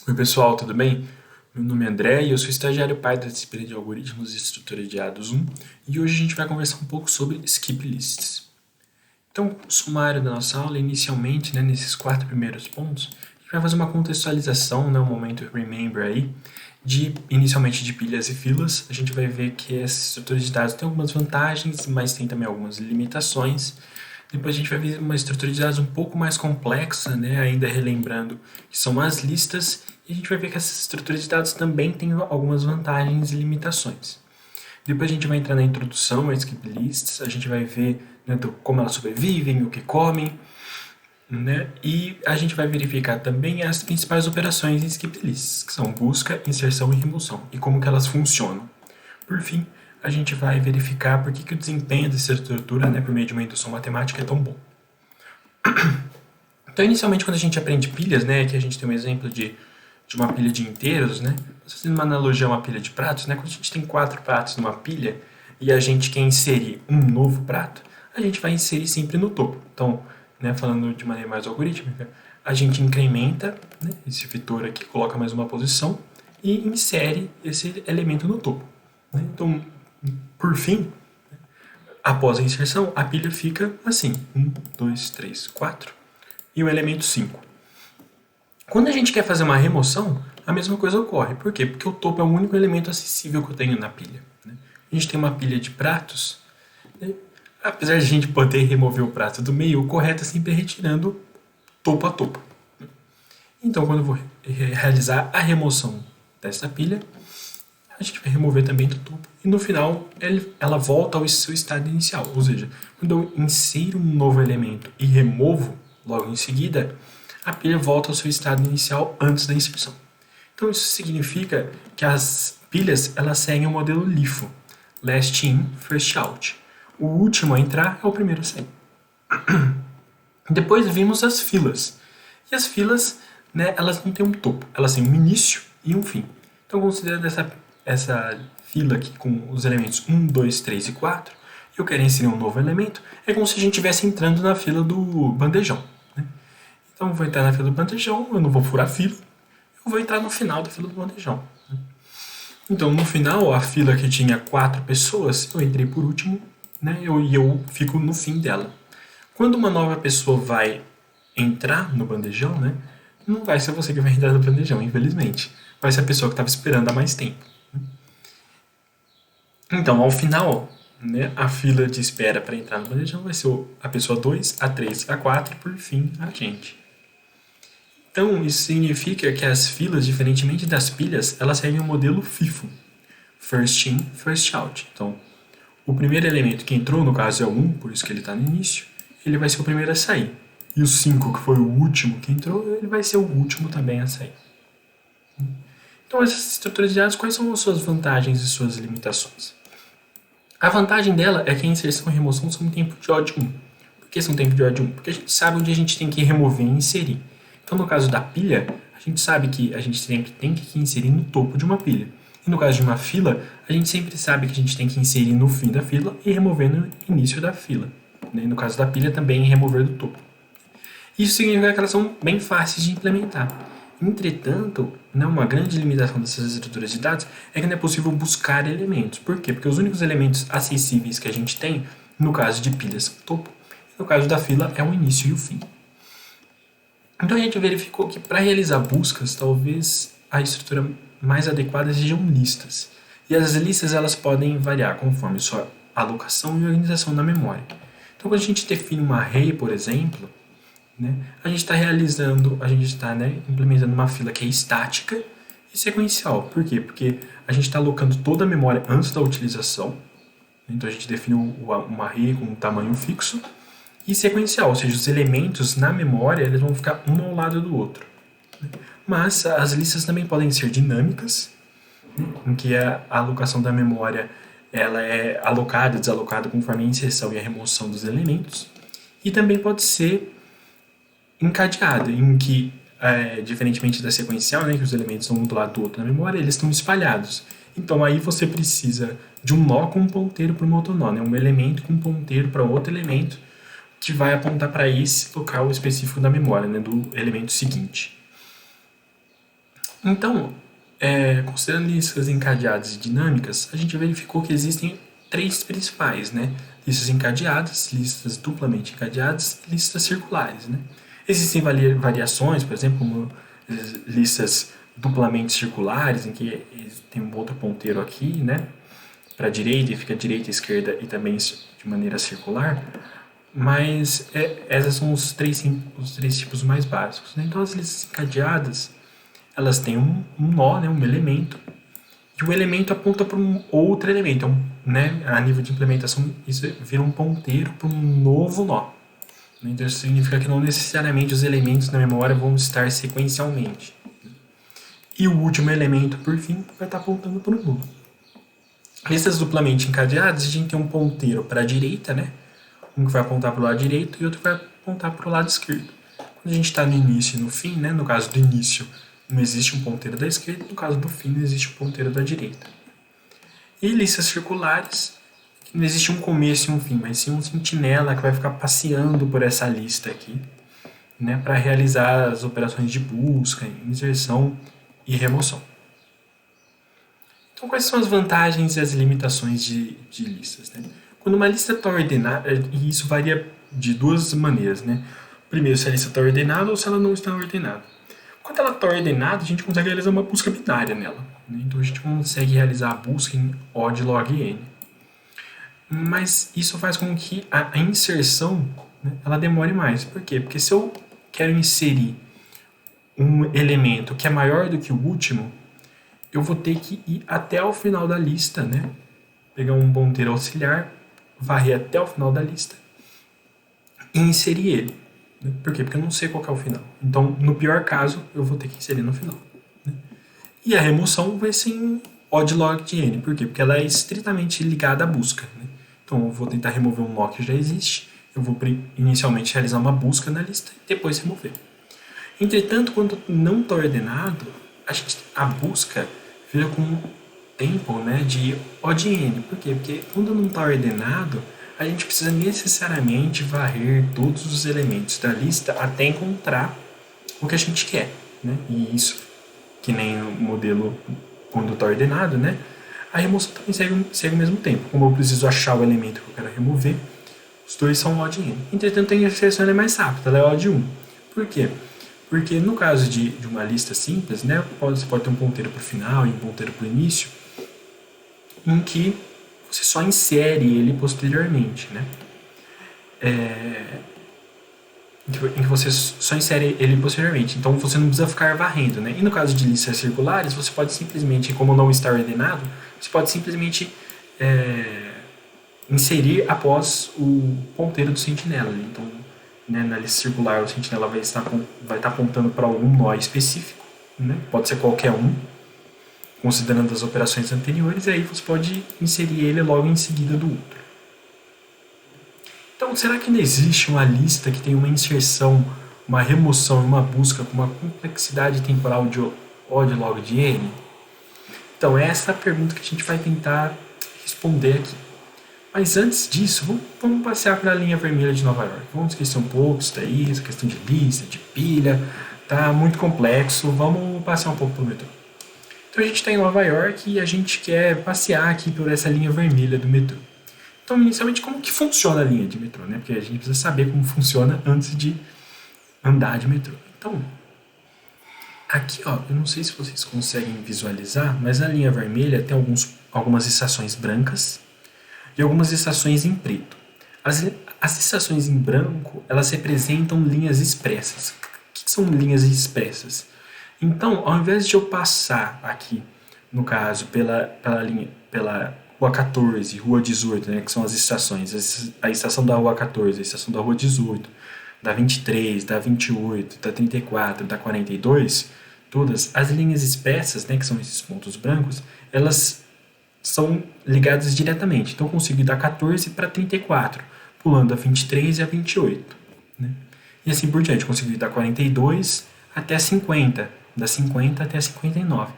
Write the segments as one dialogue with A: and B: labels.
A: Oi pessoal, tudo bem? Meu nome é André e eu sou estagiário pai da disciplina de Algoritmos e Estrutura de dados 1 e hoje a gente vai conversar um pouco sobre skip lists. Então, o sumário da nossa aula, inicialmente, nesses 4 primeiros pontos, a gente vai fazer uma contextualização, um momento remember aí, inicialmente de pilhas e filas. A gente vai ver que essa estrutura de dados tem algumas vantagens, mas tem também algumas limitações. Depois a gente vai ver uma estrutura de dados um pouco mais complexa, ainda relembrando que são as listas, e a gente vai ver que essa estrutura de dados também tem algumas vantagens e limitações. Depois a gente vai entrar na introdução a skip lists, a gente vai ver como elas sobrevivem, o que comem, e a gente vai verificar também as principais operações em skip lists, que são busca, inserção e remoção, e como que elas funcionam. Por fim, a gente vai verificar por que o desempenho dessa estrutura, por meio de uma indução matemática, é tão bom. Então, inicialmente, quando a gente aprende pilhas, que a gente tem um exemplo de uma pilha de inteiros, fazendo uma analogia a uma pilha de pratos, quando a gente tem 4 pratos numa pilha e a gente quer inserir um novo prato, a gente vai inserir sempre no topo. Então, falando de maneira mais algorítmica, a gente incrementa esse vetor aqui, coloca mais uma posição e insere esse elemento no topo. Então, por fim, após a inserção, a pilha fica assim, 1, 2, 3, 4 e o elemento 5. Quando a gente quer fazer uma remoção, a mesma coisa ocorre. Por quê? Porque o topo é o único elemento acessível que eu tenho na pilha. A gente tem uma pilha de pratos, apesar de a gente poder remover o prato do meio, o correto é sempre retirando topo a topo. Então, quando eu vou realizar a remoção dessa pilha, a gente vai remover também do topo. E no final, ela volta ao seu estado inicial. Ou seja, quando eu insiro um novo elemento e removo logo em seguida, a pilha volta ao seu estado inicial antes da inserção. Então, isso significa que as pilhas elas seguem o modelo LIFO. Last in, first out. O último a entrar é o primeiro a sair. Depois vimos as filas. E as filas, elas não têm um topo. Elas têm um início e um fim. Então, considerando essa fila aqui com os elementos 1, 2, 3 e 4, e eu quero inserir um novo elemento, é como se a gente estivesse entrando na fila do bandejão. Então, eu vou entrar na fila do bandejão, eu não vou furar a fila, eu vou entrar no final da fila do bandejão. Então, no final, a fila que tinha 4 pessoas, eu entrei por último, e eu fico no fim dela. Quando uma nova pessoa vai entrar no bandejão, não vai ser você que vai entrar no bandejão, infelizmente. Vai ser a pessoa que estava esperando há mais tempo. Então, ao final, a fila de espera para entrar no bandejão vai ser a pessoa 2, a 3, a 4 e, por fim, a gente. Então, isso significa que as filas, diferentemente das pilhas, elas seguem o modelo FIFO. First in, first out. Então, o primeiro elemento que entrou, no caso é o 1, por isso que ele está no início, ele vai ser o primeiro a sair. E o 5, que foi o último que entrou, ele vai ser o último também a sair. Então, essas estruturas de dados, quais são as suas vantagens e suas limitações? A vantagem dela é que a inserção e remoção são um tempo de ordem 1. Por que são tempo de ordem 1? Porque a gente sabe onde a gente tem que remover e inserir. Então, no caso da pilha, a gente sabe que a gente sempre tem que inserir no topo de uma pilha. E no caso de uma fila, a gente sempre sabe que a gente tem que inserir no fim da fila e remover no início da fila. E no caso da pilha, também remover do topo. Isso significa que elas são bem fáceis de implementar. Entretanto, uma grande limitação dessas estruturas de dados é que não é possível buscar elementos. Por quê? Porque os únicos elementos acessíveis que a gente tem, no caso de pilhas, são o topo. E no caso da fila, é o início e o fim. Então a gente verificou que para realizar buscas, talvez a estrutura mais adequada sejam listas. E as listas elas podem variar conforme sua alocação e organização na memória. Então quando a gente define uma array, por exemplo, a gente está implementando uma fila que é estática e sequencial. Por quê? Porque a gente está alocando toda a memória antes da utilização. Então a gente define uma array com um tamanho fixo. E sequencial, ou seja, os elementos na memória eles vão ficar um ao lado do outro. Mas as listas também podem ser dinâmicas, em que a alocação da memória ela é alocada e desalocada conforme a inserção e a remoção dos elementos. E também pode ser encadeada, em que, diferentemente da sequencial, que os elementos estão um do lado do outro na memória, eles estão espalhados. Então aí você precisa de um nó com um ponteiro para um outro nó, um elemento com um ponteiro para outro elemento, que vai apontar para esse local específico da memória, do elemento seguinte. Então, considerando listas encadeadas e dinâmicas, a gente verificou que existem três principais, né? Listas encadeadas, listas duplamente encadeadas e listas circulares, né? Existem variações, por exemplo, como listas duplamente circulares, em que tem um outro ponteiro aqui, né? Para a direita e fica direita e esquerda e também de maneira circular. Mas essas são os três tipos mais básicos, né? Então, as listas encadeadas, elas têm um nó, né, um elemento, e o elemento aponta para um outro elemento. Então, né, a nível de implementação, isso vira um ponteiro para um novo nó. Então, isso significa que não necessariamente os elementos na memória vão estar sequencialmente. E o último elemento, por fim, vai estar apontando para o nulo. Listas duplamente encadeadas, a gente tem um ponteiro para a direita, né? Um que vai apontar para o lado direito e outro que vai apontar para o lado esquerdo. Quando a gente está no início e no fim, né? No caso do início, não existe um ponteiro da esquerda, no caso do fim, não existe um ponteiro da direita. E listas circulares, que não existe um começo e um fim, mas sim um sentinela que vai ficar passeando por essa lista aqui, né? Para realizar as operações de busca, inserção e remoção. Então, quais são as vantagens e as limitações de listas, né? Quando uma lista está ordenada, e isso varia de duas maneiras, né? Primeiro, se a lista está ordenada ou se ela não está ordenada. Quando ela está ordenada, a gente consegue realizar uma busca binária nela, né? Então, a gente consegue realizar a busca em O de log n. Mas isso faz com que a inserção, né, ela demore mais. Por quê? Porque se eu quero inserir um elemento que é maior do que o último, eu vou ter que ir até o final da lista, né? Pegar um ponteiro auxiliar, varrer até o final da lista e inserir ele. Né? Por quê? Porque eu não sei qual é o final. Então, no pior caso, eu vou ter que inserir no final. Né? E a remoção vai ser em O de log de n. Por quê? Porque ela é estritamente ligada à busca. Né? Então, eu vou tentar remover um nó que já existe. Eu vou inicialmente realizar uma busca na lista e depois remover. Entretanto, quando não está ordenado, a busca vira com tempo, né, de O de n. Por quê? Porque quando não está ordenado, a gente precisa necessariamente varrer todos os elementos da lista até encontrar o que a gente quer. Né? E isso, que nem no modelo quando está ordenado, né, a remoção também segue o mesmo tempo. Como eu preciso achar o elemento que eu quero remover, os dois são O de n. Entretanto, a inserção é mais rápida, ela é O de 1. Por quê? Porque no caso de uma lista simples, né, você pode ter um ponteiro para o final e um ponteiro para o início, em que você só insere ele posteriormente, né? Em que você só insere ele posteriormente. Então você não precisa ficar varrendo, né? E no caso de listas circulares, você pode simplesmente, como não está ordenado, você pode simplesmente inserir após o ponteiro do sentinela. Então, né, na lista circular, o sentinela vai estar apontando para algum nó específico, né? Pode ser qualquer um, considerando as operações anteriores, e aí você pode inserir ele logo em seguida do outro. Então, será que não existe uma lista que tem uma inserção, uma remoção e uma busca com uma complexidade temporal de O de log de n? Então, essa é a pergunta que a gente vai tentar responder aqui. Mas antes disso, vamos passear pela linha vermelha de Nova York. Vamos esquecer um pouco isso daí, essa questão de lista, de pilha, tá muito complexo. Vamos passear um pouco pelo metrô. Então a gente está em Nova York e a gente quer passear aqui por essa linha vermelha do metrô. Então, inicialmente, como que funciona a linha de metrô, né? Porque a gente precisa saber como funciona antes de andar de metrô. Então, aqui, ó, eu não sei se vocês conseguem visualizar, mas a linha vermelha tem algumas estações brancas e algumas estações em preto. As estações em branco, elas representam linhas expressas. O que são linhas expressas? Então, ao invés de eu passar aqui, no caso, pela Rua 14, Rua 18, né, que são as estações, a estação da Rua 14, a estação da Rua 18, da 23, da 28, da 34, da 42, todas as linhas expressas, né, que são esses pontos brancos, elas são ligadas diretamente. Então, eu consigo ir da 14 para 34, pulando a 23 e a 28. Né? E assim por diante, eu consigo ir da 42 até a 50, da 50 até a 59.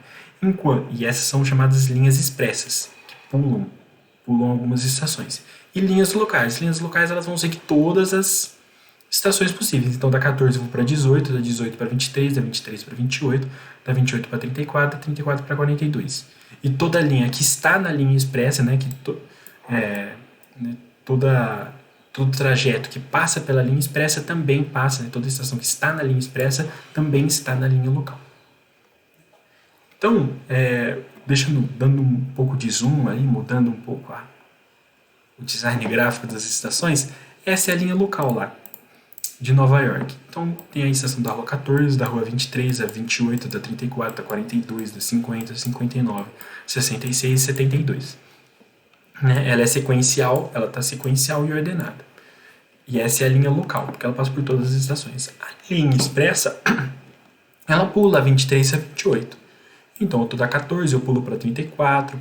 A: E essas são chamadas linhas expressas, que pulam algumas estações. E linhas locais. Linhas locais, elas vão seguir todas as estações possíveis. Então, da 14 eu vou para 18, da 18 para 23, da 23 para 28, da 28 para 34, da 34 para 42. E toda linha que está na linha expressa, né, né, todo trajeto que passa pela linha expressa também passa, né, toda estação que está na linha expressa também está na linha local. Então, dando um pouco de zoom aí, mudando um pouco o design gráfico das estações, essa é a linha local lá de Nova York. Então, tem a estação da Rua 14, da Rua 23, da 28, da 34, da 42, da 50, 59, 66 e 72. Né? Ela é sequencial, ela está sequencial e ordenada. E essa é a linha local, porque ela passa por todas as estações. A linha expressa, ela pula 23 a 28. Então, eu tô da 14, eu pulo para 34,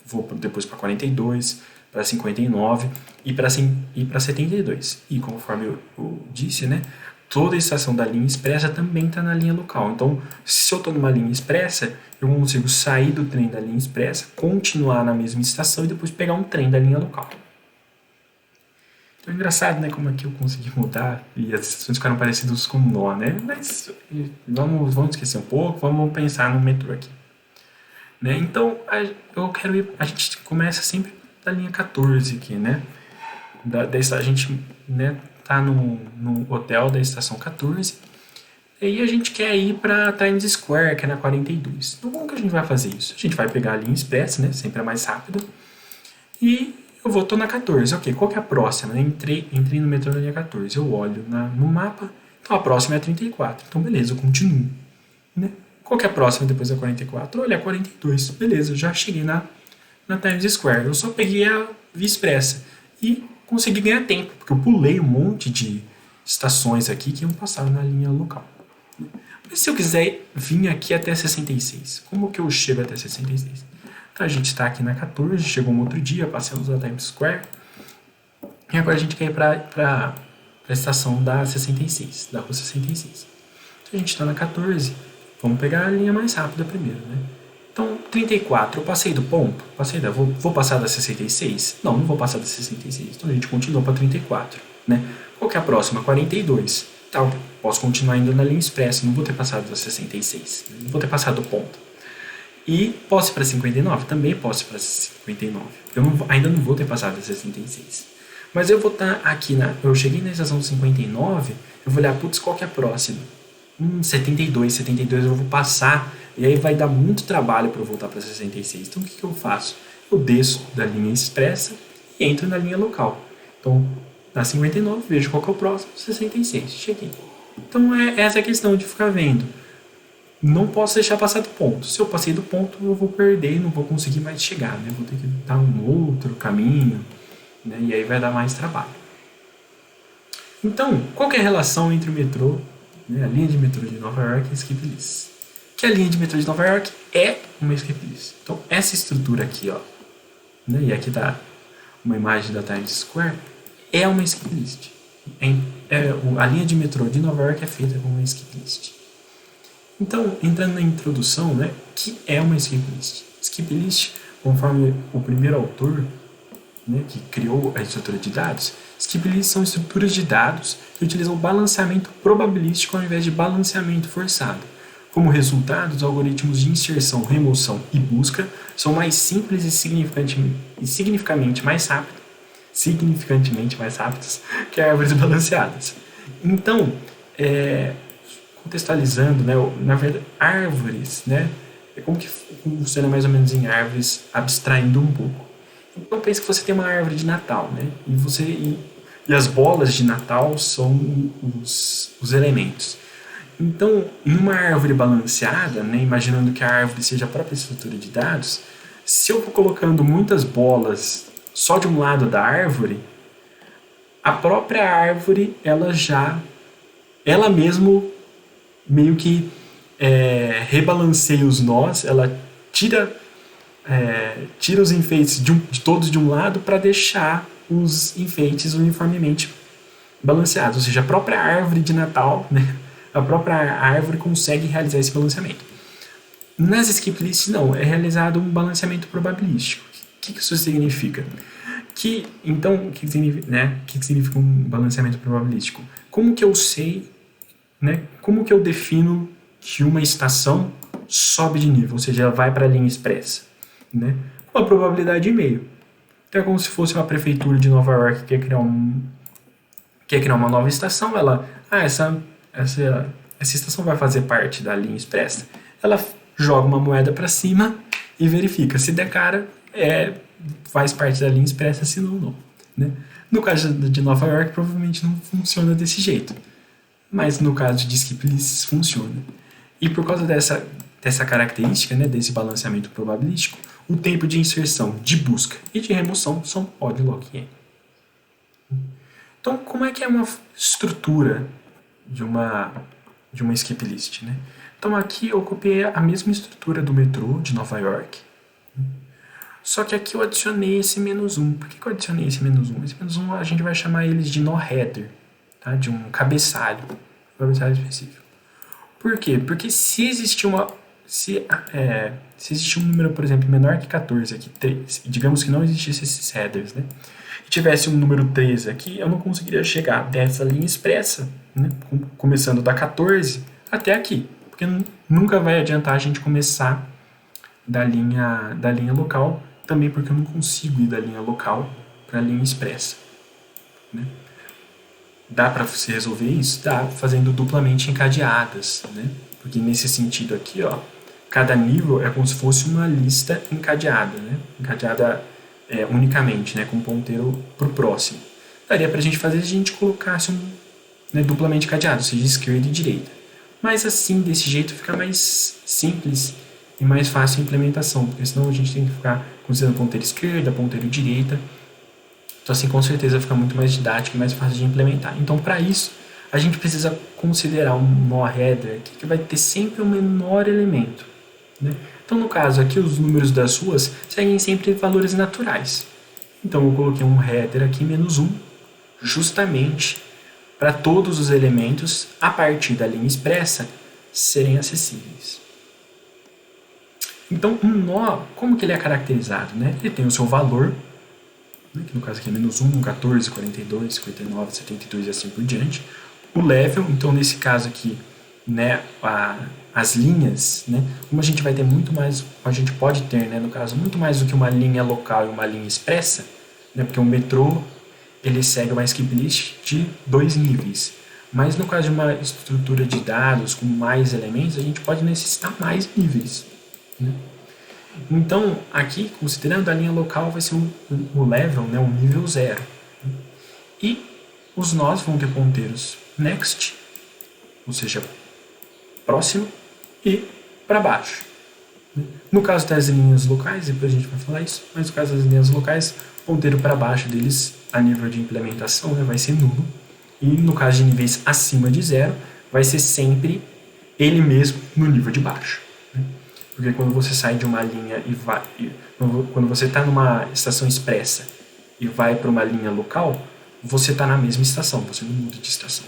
A: vou depois para 42, para 59 e para 72. E conforme eu disse, né, toda a estação da linha expressa também está na linha local. Então, se eu estou numa linha expressa, eu consigo sair do trem da linha expressa, continuar na mesma estação e depois pegar um trem da linha local. Então é engraçado, né, como aqui eu consegui mudar e as estações ficaram parecidas com nó, né? Mas vamos esquecer um pouco, vamos pensar no metrô aqui. Né? Então, a gente começa sempre da linha 14 aqui, né? A gente, né, tá no hotel da estação 14 e aí a gente quer ir para Times Square, que é na 42. Então, como que a gente vai fazer isso? A gente vai pegar a linha express, né, sempre é mais rápida, e eu tô na 14. Ok, qual que é a próxima? Entrei no metrô na linha 14. Eu olho no mapa, então a próxima é a 34. Então, beleza, eu continuo. Né? Qual que é a próxima depois da 44? Olha, a 42. Beleza, eu já cheguei na Times Square. Eu só peguei a Via Expressa e consegui ganhar tempo, porque eu pulei um monte de estações aqui que iam passar na linha local. Mas se eu quiser vir aqui até 66, como que eu chego até 66? Então a gente está aqui na 14, chegou um outro dia, passamos na Times Square, e agora a gente quer ir para a estação da 66, da rua 66. Então a gente está na 14, vamos pegar a linha mais rápida primeiro, né? Então, 34, eu passei do ponto? Vou passar da 66? Não vou passar da 66. Então a gente continua para 34, né? Qual que é a próxima? 42. Então, posso continuar indo na linha expressa, não vou ter passado da 66, não vou ter passado do ponto. E posso ir para 59? Também posso ir para 59. Ainda não vou ter passado da 66. Mas eu vou estar aqui, eu cheguei na estação 59, eu vou olhar, putz, qual que é a próxima? 72 eu vou passar, e aí vai dar muito trabalho para eu voltar para 66. Então o que eu faço? Eu desço da linha expressa e entro na linha local. Então, na 59, vejo qual que é o próximo, 66, cheguei. Então essa é a questão de ficar vendo. Não posso deixar passar do ponto. Se eu passei do ponto, eu vou perder, não vou conseguir mais chegar, né? Vou ter que dar um outro caminho, né? E aí vai dar mais trabalho. Então, qual que é a relação entre o metrô, né, a linha de metrô de Nova York e a Skip List? Que a linha de metrô de Nova York é uma Skip List. Então, essa estrutura aqui, ó, né, e aqui tá uma imagem da Times Square, é uma Skip List. A linha de metrô de Nova York é feita com uma Skip List. Então, entrando na introdução, né, que é uma Skip List? Skip List, conforme o primeiro autor, né, que criou a estrutura de dados, Skip List são estruturas de dados que utilizam balanceamento probabilístico ao invés de balanceamento forçado. Como resultado, os algoritmos de inserção, remoção e busca são mais simples e significativamente mais rápidos que árvores balanceadas. Então, contextualizando, né, na verdade, árvores, né, é como que funciona mais ou menos em árvores, abstraindo um pouco. Então, pensa que você tem uma árvore de Natal, né, e as bolas de Natal são os elementos. Então, em uma árvore balanceada, né, imaginando que a árvore seja a própria estrutura de dados, se eu for colocando muitas bolas só de um lado da árvore, a própria árvore, ela mesmo meio que rebalanceia os nós, ela tira os enfeites de todos de um lado para deixar os enfeites uniformemente balanceados. Ou seja, a própria árvore de Natal, né, a própria árvore consegue realizar esse balanceamento. Nas skip lists, não, é realizado um balanceamento probabilístico. O que isso significa? Então, o que significa, né? O que significa um balanceamento probabilístico? Como que eu sei, né? Como que eu defino que uma estação sobe de nível, ou seja, ela vai para a linha expressa, né? Com uma probabilidade e meio. Então é como se fosse uma prefeitura de Nova York que quer criar uma nova estação, essa estação vai fazer parte da linha expressa. Ela joga uma moeda para cima e verifica. Se der cara, faz parte da linha expressa, se não, não. Né? No caso de Nova York, provavelmente não funciona desse jeito. Mas no caso de Skip Lists, funciona. E por causa dessa característica, né, desse balanceamento probabilístico, o tempo de inserção, de busca e de remoção são odd log n. Então, como é que é uma estrutura de uma skip list, né? Então, aqui eu copiei a mesma estrutura do metrô de Nova York, só que aqui eu adicionei esse -1. Por que eu adicionei esse -1? Esse -1 a gente vai chamar eles de nó header, tá? De um cabeçalho específico. Por quê? Porque se existir um número, por exemplo, menor que 14 aqui, 3, digamos que não existisse esses headers, né? E tivesse um número 13 aqui, eu não conseguiria chegar dessa linha expressa, né? Começando da 14 até aqui, porque nunca vai adiantar a gente começar da linha local, também porque eu não consigo ir da linha local para a linha expressa, né? Dá para você resolver isso? Dá, fazendo duplamente encadeadas, né? Porque nesse sentido aqui, ó, cada nível é como se fosse uma lista encadeada, né? Encadeada unicamente, né? Com ponteiro para o próximo. Daria para a gente fazer se a gente colocasse duplamente encadeado, ou seja, esquerda e direita. Mas assim, desse jeito, fica mais simples e mais fácil a implementação, porque senão a gente tem que ficar considerando ponteiro esquerda, ponteiro direita. Então, assim, com certeza fica muito mais didático e mais fácil de implementar. Então, para isso, a gente precisa considerar um nó header aqui que vai ter sempre o menor elemento, né? Então, no caso aqui, os números das ruas seguem sempre valores naturais. Então, eu coloquei um header aqui, -1, justamente para todos os elementos, a partir da linha expressa, serem acessíveis. Então, um nó, como que ele é caracterizado, né? Ele tem o seu valor, que no caso aqui é -1, 14, 42, 59, 72 e assim por diante. O level, então nesse caso aqui, né, as linhas, né, como a gente vai ter muito mais, a gente pode ter, né, no caso, muito mais do que uma linha local e uma linha expressa, né, porque o metrô, ele segue uma skip list de 2 níveis. Mas no caso de uma estrutura de dados com mais elementos, a gente pode necessitar mais níveis, né? Então, aqui, considerando a linha local, vai ser o level, né, o nível 0. E os nós vão ter ponteiros next, ou seja, próximo, e para baixo. No caso das linhas locais, depois a gente vai falar isso, mas no caso das linhas locais, o ponteiro para baixo deles, a nível de implementação, né, vai ser nulo. E no caso de níveis acima de 0, vai ser sempre ele mesmo no nível de baixo. Porque quando você sai de uma linha quando você está numa estação expressa e vai para uma linha local, você está na mesma estação, você não muda de estação.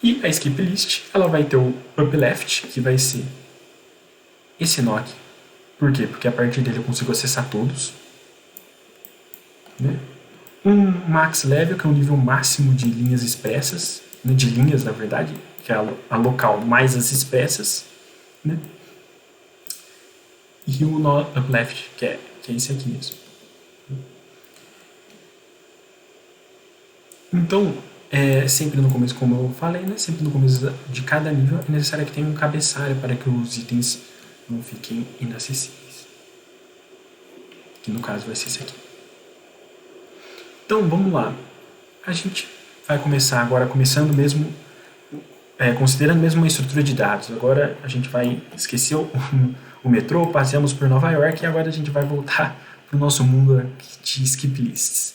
A: E a skip list, ela vai ter o up left, que vai ser esse nó aqui. Por quê? Porque a partir dele eu consigo acessar todos, né? Um max level, que é o nível máximo de linhas expressas, né? De linhas, na verdade, que é a local mais as expressas, né? E o nó up left, que é esse aqui mesmo. Então, sempre no começo, como eu falei, né, sempre no começo de cada nível é necessário que tenha um cabeçalho para que os itens não fiquem inacessíveis. Que no caso vai ser esse aqui. Então, vamos lá. A gente vai começar agora, considerando mesmo uma estrutura de dados. Agora a gente vai esquecer o metrô, passeamos por Nova York e agora a gente vai voltar para o nosso mundo de skip lists.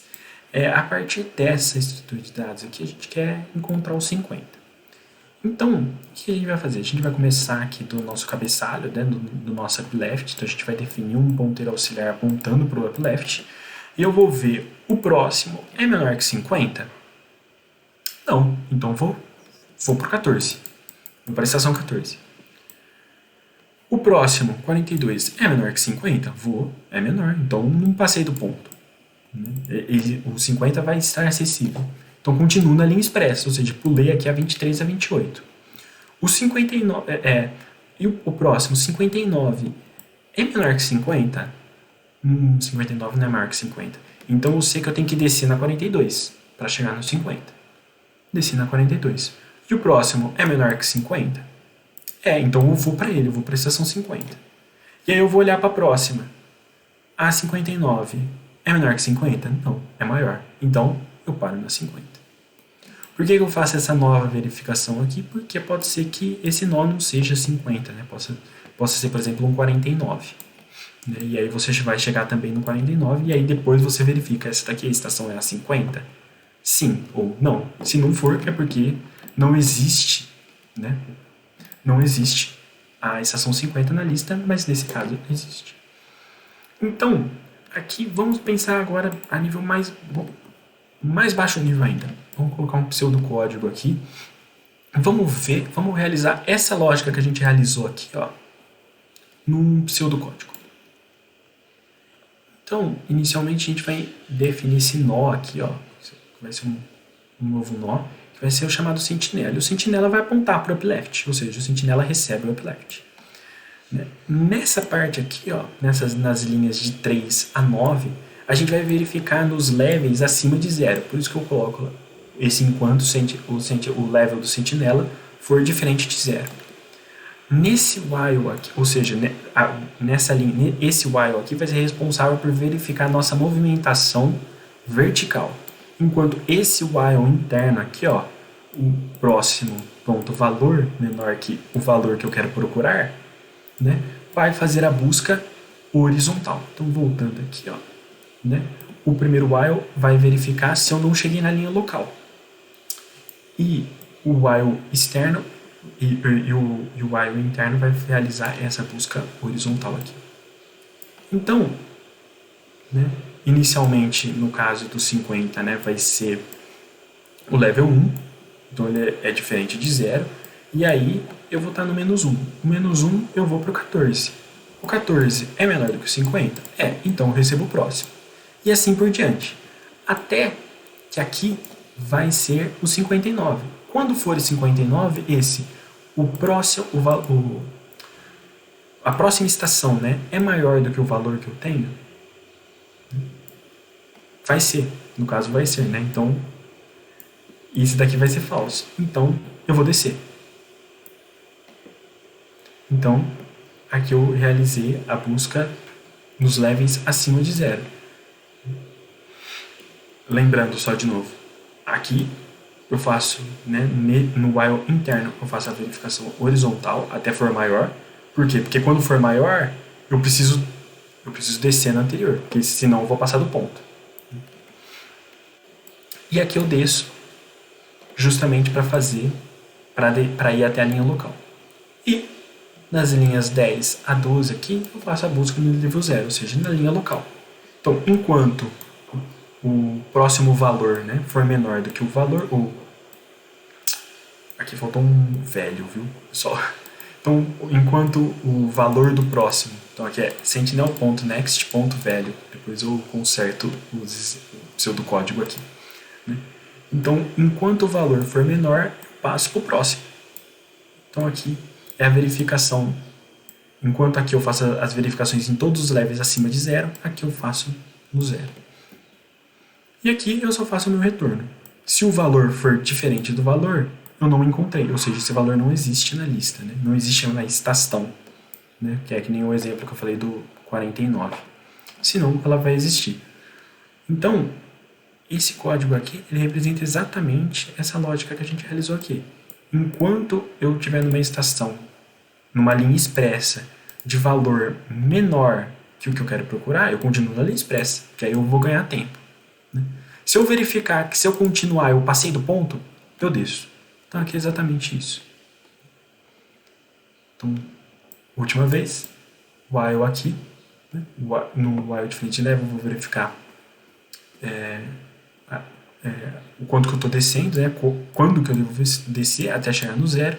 A: A partir dessa estrutura de dados aqui, a gente quer encontrar os 50. Então, o que a gente vai fazer? A gente vai começar aqui do nosso cabeçalho, né, do nosso up left. Então, a gente vai definir um ponteiro auxiliar apontando para o up left. E eu vou ver, o próximo é menor que 50? Não. Então, vou para o 14. Vou para a estação 14. O próximo, 42, é menor que 50? Vou. É menor. Então, não passei do ponto. né? O 50 vai estar acessível. Então, continuo na linha expressa, ou seja, pulei aqui a 23 a 28. O 59, e o próximo, 59, é menor que 50? 59 não é maior que 50. Então, eu sei que eu tenho que descer na 42 para chegar no 50. Desci na 42. E o próximo é menor que 50? Então eu vou para ele, eu vou para a estação 50. E aí eu vou olhar para a próxima. A 59 é menor que 50? Não, é maior. Então eu paro na 50. Por que eu faço essa nova verificação aqui? Porque pode ser que esse nó não seja 50, né? Possa ser, por exemplo, um 49. Né? E aí você vai chegar também no 49 e aí depois você verifica, essa daqui a estação é a 50? Sim ou não. Se não for, é porque não existe, né? Não existe a estação 50 na lista, mas nesse caso existe. Então, aqui vamos pensar agora a nível mais baixo nível ainda. Vamos colocar um pseudocódigo aqui. Vamos realizar essa lógica que a gente realizou aqui, ó, num pseudocódigo. Então, inicialmente a gente vai definir esse nó aqui, ó, vai ser um novo nó, que vai ser o chamado sentinela. E o sentinela vai apontar para o upleft, ou seja, o sentinela recebe o upleft. Nessa parte aqui, ó, nas linhas de 3 a 9, a gente vai verificar nos levels acima de 0. Por isso que eu coloco esse enquanto o level do sentinela for diferente de 0. Nesse while aqui, ou seja, nessa linha, esse while aqui vai ser responsável por verificar a nossa movimentação vertical. Enquanto esse while interno aqui, ó, o próximo ponto valor menor que o valor que eu quero procurar, né, vai fazer a busca horizontal. Então, voltando aqui, ó, né, o primeiro while vai verificar se eu não cheguei na linha local. E o while externo e o while interno vai realizar essa busca horizontal aqui. Então, né, inicialmente, no caso do 50, né, vai ser o level 1, então ele é diferente de 0, e aí eu vou estar no menos 1. O menos 1 eu vou para o 14. O 14 é menor do que o 50? Então eu recebo o próximo. E assim por diante. Até que aqui vai ser o 59. Quando for o 59, a próxima estação, né, é maior do que o valor que eu tenho? Vai ser. No caso vai ser, né? Então, isso daqui vai ser falso. Então, eu vou descer. Então, aqui eu realizei a busca nos levels acima de 0. Lembrando só de novo, aqui eu faço, né, no while interno, eu faço a verificação horizontal até for maior. Por quê? Porque quando for maior, eu preciso descer na anterior, porque senão eu vou passar do ponto. E aqui eu desço justamente para ir até a linha local. E nas linhas 10 a 12 aqui, eu faço a busca no nível 0, ou seja, na linha local. Então, enquanto o próximo valor, né, for menor do que o valor... Aqui faltou um velho, viu, pessoal? Então, enquanto o valor do próximo... Então, aqui é sentinel.next.value. Depois eu conserto o pseudocódigo aqui. Né? Então, enquanto o valor for menor, eu passo para o próximo. Então, aqui é a verificação. Enquanto aqui eu faço as verificações em todos os levels acima de 0, aqui eu faço no 0. E aqui eu só faço o meu retorno. Se o valor for diferente do valor, eu não encontrei. Ou seja, esse valor não existe na lista, né? Não existe na estação, né? Que é que nem o exemplo que eu falei do 49. Senão, ela vai existir. Então, esse código aqui, ele representa exatamente essa lógica que a gente realizou aqui. Enquanto eu estiver numa estação, numa linha expressa, de valor menor que o que eu quero procurar, eu continuo na linha expressa, que aí eu vou ganhar tempo. Né? Se eu verificar que se eu continuar eu passei do ponto, eu desço. Então aqui é exatamente isso. Então, última vez, while aqui, né? No while diferente level eu vou verificar o quanto que eu estou descendo, né? Quando que eu devo descer até chegar no 0.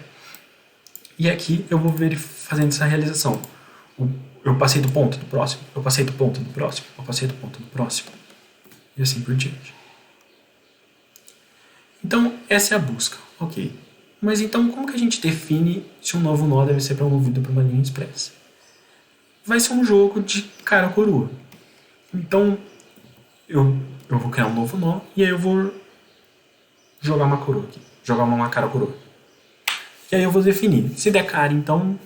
A: E aqui eu vou fazendo essa realização. Eu passei do ponto do próximo, eu passei do ponto do próximo, eu passei do ponto do próximo. e assim por diante. Então, essa é a busca, ok. Mas então, como que a gente define se um novo nó deve ser promovido para uma linha expressa? Vai ser um jogo de cara ou coroa. Então, eu vou criar um novo nó e aí eu vou jogar uma coroa aqui. Jogar uma cara ou coroa. E aí eu vou definir. Se der cara, então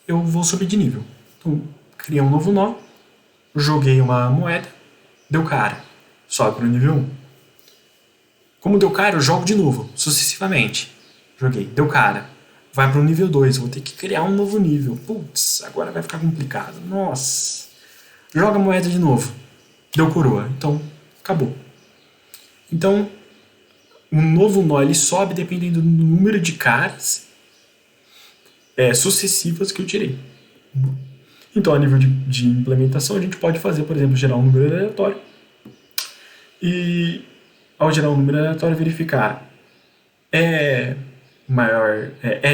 A: eu vou subir de nível. Então, criei um novo nó, joguei uma moeda, deu cara. Sobe para o nível 1. Como deu cara, eu jogo de novo, sucessivamente. Joguei, deu cara. Vai para o nível 2, vou ter que criar um novo nível. Putz, agora vai ficar complicado. Nossa. Joga a moeda de novo. Deu coroa. Então, acabou. Então, um novo nó ele sobe dependendo do número de caras sucessivas que eu tirei. Então, a nível de implementação, a gente pode fazer, por exemplo, gerar um número aleatório. E, ao gerar um número aleatório, verificar é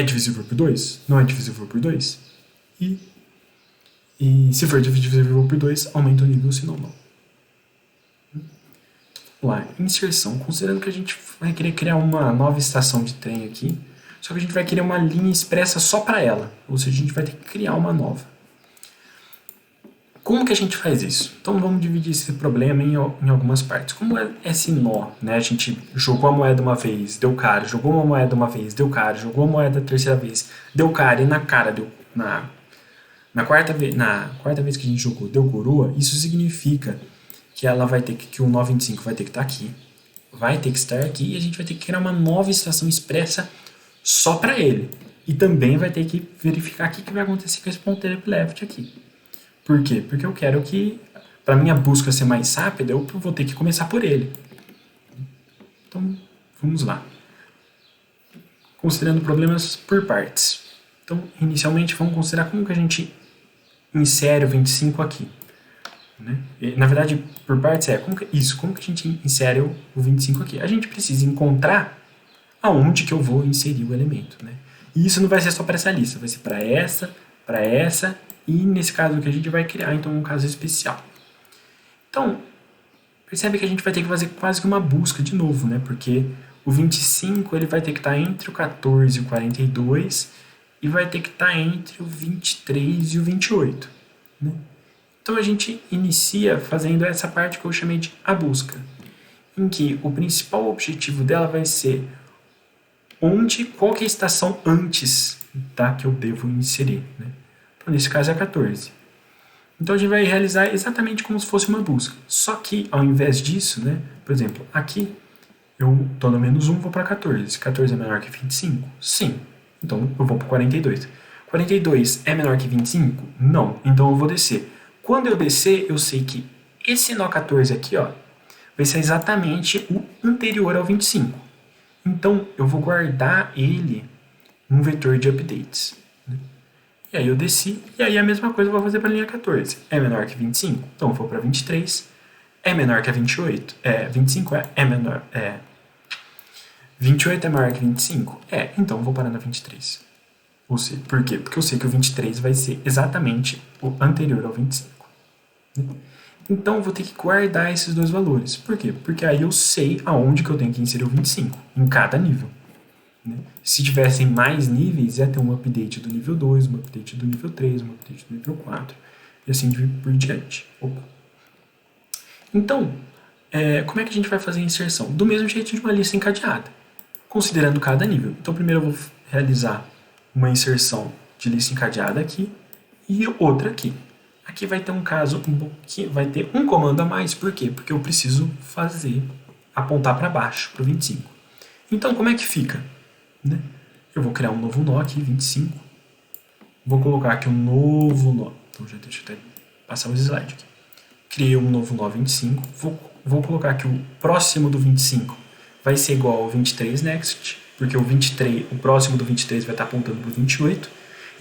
A: divisível por 2? Não é divisível por 2? E se for divisível por 2, aumenta o nível, senão não. Vamos lá, inserção. Considerando que a gente vai querer criar uma nova estação de trem aqui, só que a gente vai querer uma linha expressa só para ela. Ou seja, a gente vai ter que criar uma nova. Como que a gente faz isso? Então vamos dividir esse problema em algumas partes. Como é esse nó, né? A gente jogou a moeda uma vez, deu cara, jogou uma moeda uma vez, deu cara, jogou a moeda a terceira vez, deu cara, e na cara deu. Na quarta vez que a gente jogou, deu coroa, isso significa que ela vai ter que o nó 25 vai ter que estar aqui, vai ter que estar aqui, e a gente vai ter que criar uma nova estação expressa só para ele. E também vai ter que verificar o que vai acontecer com esse ponteiro left aqui. Por quê? Porque eu quero que, para minha busca ser mais rápida, eu vou ter que começar por ele. Então, vamos lá. Considerando problemas por partes. Então, inicialmente, vamos considerar como que a gente insere o 25 aqui. Né? E, na verdade, por partes como que a gente insere o 25 aqui? A gente precisa encontrar aonde que eu vou inserir o elemento. Né? E isso não vai ser só para essa lista, vai ser para essa, e nesse caso que a gente vai criar, então, um caso especial. Então, percebe que a gente vai ter que fazer quase que uma busca de novo, né? Porque o 25 ele vai ter que estar entre o 14 e o 42 e vai ter que estar entre o 23 e o 28. Né? Então, a gente inicia fazendo essa parte que eu chamei de a busca, em que o principal objetivo dela vai ser qual que é a estação antes da que eu devo inserir, né? Então, nesse caso é 14. Então a gente vai realizar exatamente como se fosse uma busca. Só que ao invés disso, né, por exemplo, aqui eu estou no menos 1, vou para 14. 14 é menor que 25? Sim. Então eu vou para 42. 42 é menor que 25? Não. Então eu vou descer. Quando eu descer, eu sei que esse nó 14 aqui, ó, vai ser exatamente o anterior ao 25. Então eu vou guardar ele num vetor de updates. E aí eu desci, e aí a mesma coisa eu vou fazer para a linha 14. É menor que 25? Então eu vou para 23. É menor que a 28? 25 é menor. 28 é maior que 25? Então eu vou parar na 23. Ou seja, por quê? Porque eu sei que o 23 vai ser exatamente o anterior ao 25. Então eu vou ter que guardar esses dois valores. Por quê? Porque aí eu sei aonde que eu tenho que inserir o 25, em cada nível. Né? Se tivessem mais níveis, ia ter um update do nível 2, um update do nível 3, um update do nível 4, e assim por diante. Então, como é que a gente vai fazer a inserção? Do mesmo jeito de uma lista encadeada, considerando cada nível. Então, primeiro eu vou realizar uma inserção de lista encadeada aqui e outra aqui. Aqui vai ter um caso que vai ter um comando a mais. Por quê? Porque eu preciso apontar para baixo, para o 25. Então, como é que fica? Né? Eu vou criar um novo nó aqui, 25. Vou colocar aqui um novo nó. Então, deixa eu até passar o slide aqui. Criei um novo nó 25. Vou colocar aqui o próximo do 25 vai ser igual ao 23 next, porque o próximo do 23 vai estar apontando para o 28.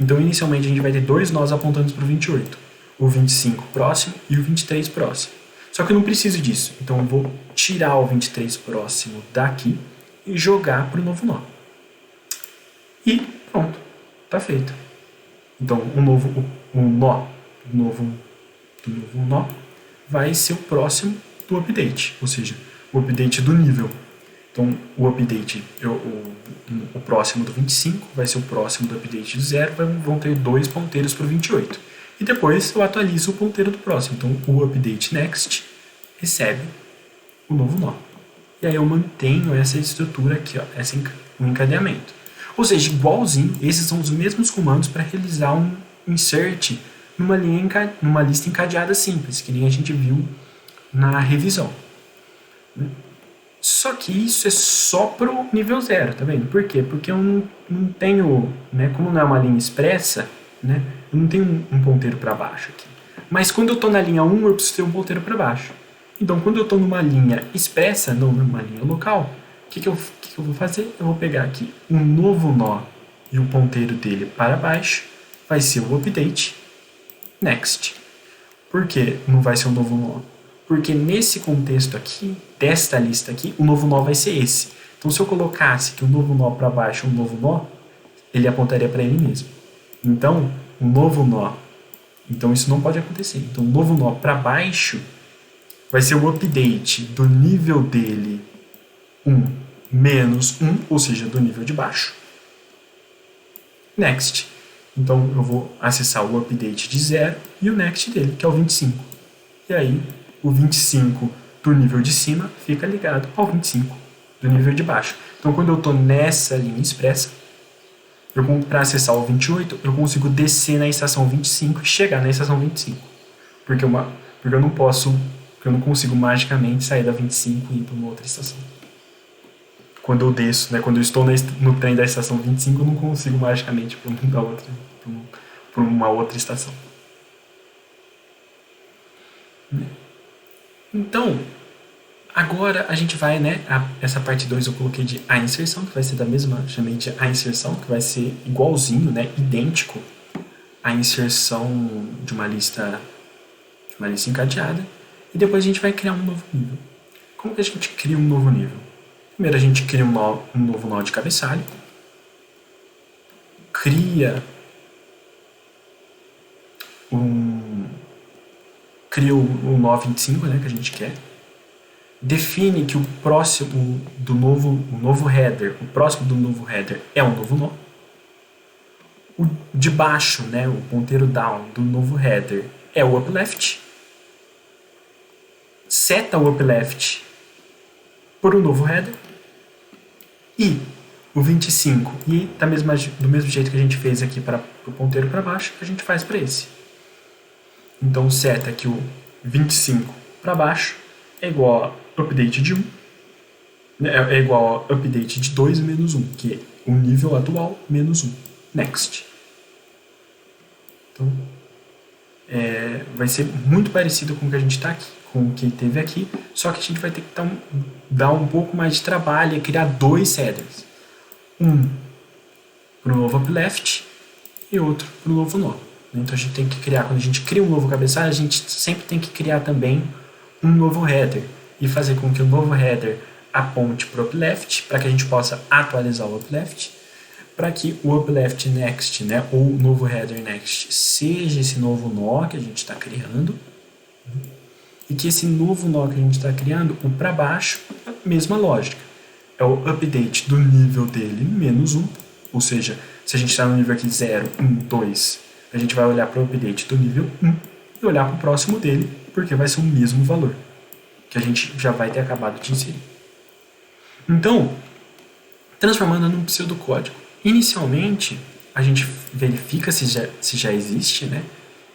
A: Então, inicialmente, a gente vai ter dois nós apontando para o 28. O 25 próximo e o 23 próximo. Só que eu não preciso disso. Então, eu vou tirar o 23 próximo daqui e jogar para o novo nó. E pronto, está feito. Então, o novo nó vai ser o próximo do update, ou seja, o update do nível. Então, o update, o próximo do 25 vai ser o próximo do update do 0, vão ter 2 ponteiros para o 28. E depois eu atualizo o ponteiro do próximo. Então, o update next recebe o novo nó. E aí eu mantenho essa estrutura aqui, ó, um encadeamento. Ou seja, igualzinho, esses são os mesmos comandos para realizar um insert numa lista encadeada simples, que nem a gente viu na revisão. Só que isso é só para o nível 0, tá vendo? Por quê? Porque eu não tenho, né, como não é uma linha expressa, né, eu não tenho um ponteiro para baixo aqui. Mas quando eu estou na linha 1, eu preciso ter um ponteiro para baixo. Então, quando eu estou numa linha expressa, não numa linha local, o que eu vou fazer? Eu vou pegar aqui um novo nó e o ponteiro dele para baixo vai ser o update next. Por que não vai ser um novo nó? Porque nesse contexto aqui, desta lista aqui, o novo nó vai ser esse. Então, se eu colocasse que o novo nó para baixo é um novo nó, ele apontaria para ele mesmo. Então, um novo nó. Então, isso não pode acontecer. Então, o novo nó para baixo vai ser o update do nível dele 1 menos 1, ou seja, do nível de baixo. Next. Então, eu vou acessar o update de 0 e o next dele, que é o 25. E aí, o 25 do nível de cima fica ligado ao 25 do nível de baixo. Então, quando eu estou nessa linha expressa, para acessar o 28, eu consigo descer na estação 25 e chegar na estação 25. Porque eu não consigo magicamente sair da 25 e ir para uma outra estação. Quando eu desço, né, quando eu estou no trem da estação 25, eu não consigo magicamente ir para uma outra estação. Então, agora a gente vai, né, essa parte 2 eu coloquei de a inserção, que vai ser da mesma, chamei de a inserção, que vai ser igualzinho, né, idêntico à inserção de uma lista encadeada. E depois a gente vai criar um novo nível. Como que a gente cria um novo nível? Primeiro a gente cria um novo nó de cabeçalho. Cria o nó 25, né, que a gente quer. Define que o próximo do novo header, o próximo do novo header é um novo nó. O de baixo, né, o ponteiro down do novo header é o upleft. Seta o upleft por um novo header. E o 25, e do mesmo jeito que a gente fez aqui para o ponteiro para baixo, a gente faz para esse. Então, seta que o 25 para baixo é igual a update de 1, é igual a update de 2 menos 1, que é o nível atual menos 1. Next. Então, vai ser muito parecido com o que a gente está aqui, com o que teve aqui, só que a gente vai ter que dar um pouco mais de trabalho e criar 2 headers. Um para o novo upleft e outro para o novo nó. Então a gente tem que criar, quando a gente cria um novo cabeçalho, a gente sempre tem que criar também um novo header e fazer com que o novo header aponte para o upleft, para que a gente possa atualizar o upleft, para que o upleft next, né, ou o novo header next, seja esse novo nó que a gente está criando, e que esse novo nó que a gente está criando, o para baixo, a mesma lógica. É o update do nível dele menos 1, ou seja, se a gente está no nível aqui 0, 1, 2, a gente vai olhar para o update do nível 1 e olhar para o próximo dele, porque vai ser o mesmo valor, que a gente já vai ter acabado de inserir. Então, transformando num pseudocódigo. Inicialmente, a gente verifica se já existe, né?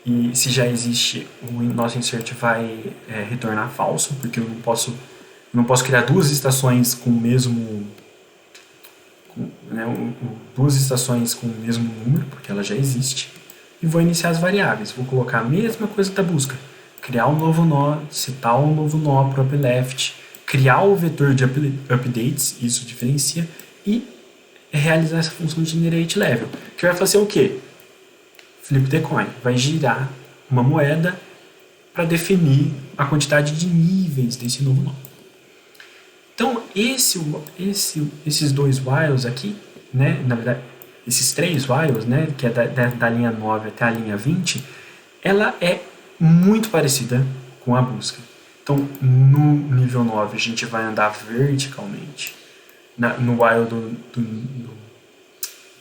A: E se já existe, o nosso insert vai retornar falso, porque eu não posso criar duas estações com o mesmo... duas estações com o mesmo número, porque ela já existe. E vou iniciar as variáveis. Vou colocar a mesma coisa da busca. Criar um novo nó, citar um novo nó para o upleft, criar o vetor de updates, isso diferencia, e realizar essa função de generate level, que vai fazer o quê? Flip the coin, vai girar uma moeda para definir a quantidade de níveis desse novo nó. Então, esses dois whiles aqui, né, na verdade, esses 3 whiles, né, que é da linha 9 até a linha 20, ela é muito parecida com a busca. Então, no nível 9, a gente vai andar verticalmente. No while do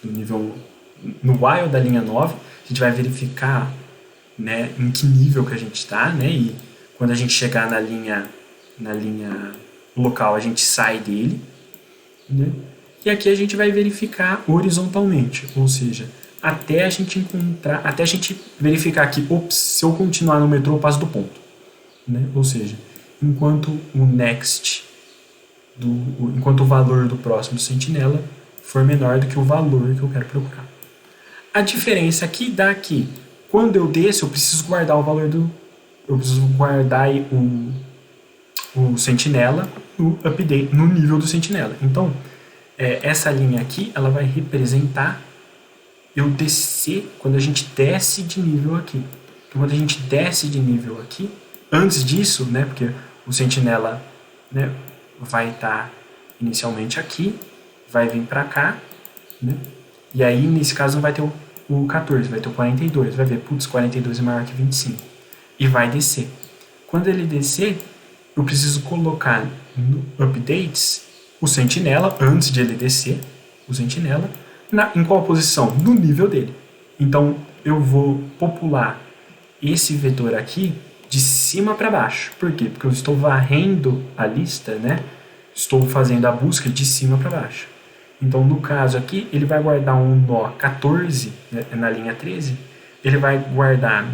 A: nível... No while da linha 9, a gente vai verificar, né, em que nível que a gente está, né? E quando a gente chegar na linha local, a gente sai dele, né? E aqui a gente vai verificar horizontalmente, ou seja, até a gente verificar que, se eu continuar no metrô, eu passo do ponto, né? Ou seja, enquanto o valor do próximo sentinela for menor do que o valor que eu quero procurar. A diferença aqui dá que, quando eu desço, eu preciso guardar o valor eu preciso guardar o sentinela no update, no nível do sentinela. Então, essa linha aqui, ela vai representar eu descer, quando a gente desce de nível aqui. Então, quando a gente desce de nível aqui, antes disso, né, porque o sentinela, né, vai estar inicialmente aqui, vai vir para cá, né, e aí nesse caso não vai ter o 14, vai ter o 42, vai ver, putz, 42 é maior que 25, e vai descer. Quando ele descer, eu preciso colocar no updates o sentinela, antes de ele descer, o sentinela, em qual posição? No nível dele. Então, eu vou popular esse vetor aqui de cima para baixo. Por quê? Porque eu estou varrendo a lista, né? Estou fazendo a busca de cima para baixo. Então, no caso aqui, ele vai guardar um nó 14, né, na linha 13. Ele vai guardar,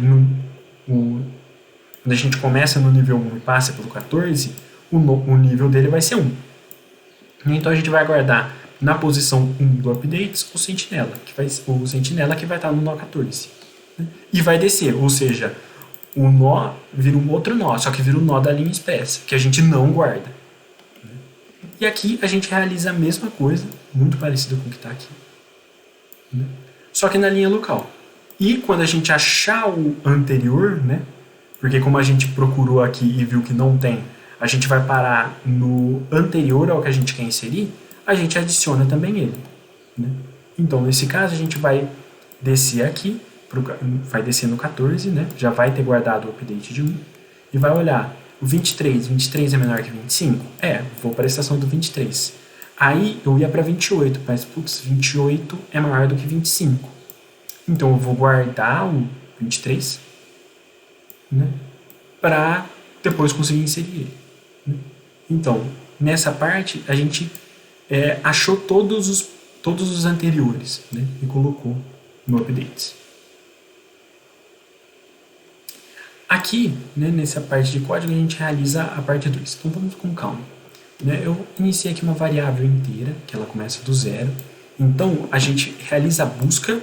A: quando a gente começa no nível 1 e passa pelo 14, o nível dele vai ser 1. Então, a gente vai guardar na posição 1 do updates o sentinela que vai estar no nó 14. Né? E vai descer, ou seja, o nó vira um outro nó, só que vira o nó da linha expressa, que a gente não guarda. Né? E aqui a gente realiza a mesma coisa, muito parecida com o que está aqui. Né? Só que na linha local. E quando a gente achar o anterior, né? Porque como a gente procurou aqui e viu que não tem, a gente vai parar no anterior ao que a gente quer inserir, a gente adiciona também ele. Né? Então, nesse caso, a gente vai descer aqui, vai descer no 14, né? Já vai ter guardado o update de 1, e vai olhar o 23 é menor que 25? Vou para a estação do 23. Aí eu ia para 28, mas putz, 28 é maior do que 25. Então eu vou guardar o 23, né? Para depois conseguir inserir ele. Né? Então, nessa parte, a gente achou todos os anteriores, né? E colocou no updates. Aqui, né, nessa parte de código, a gente realiza a parte 2. Então vamos com calma. Né? Eu iniciei aqui uma variável inteira, que ela começa do 0. Então a gente realiza a busca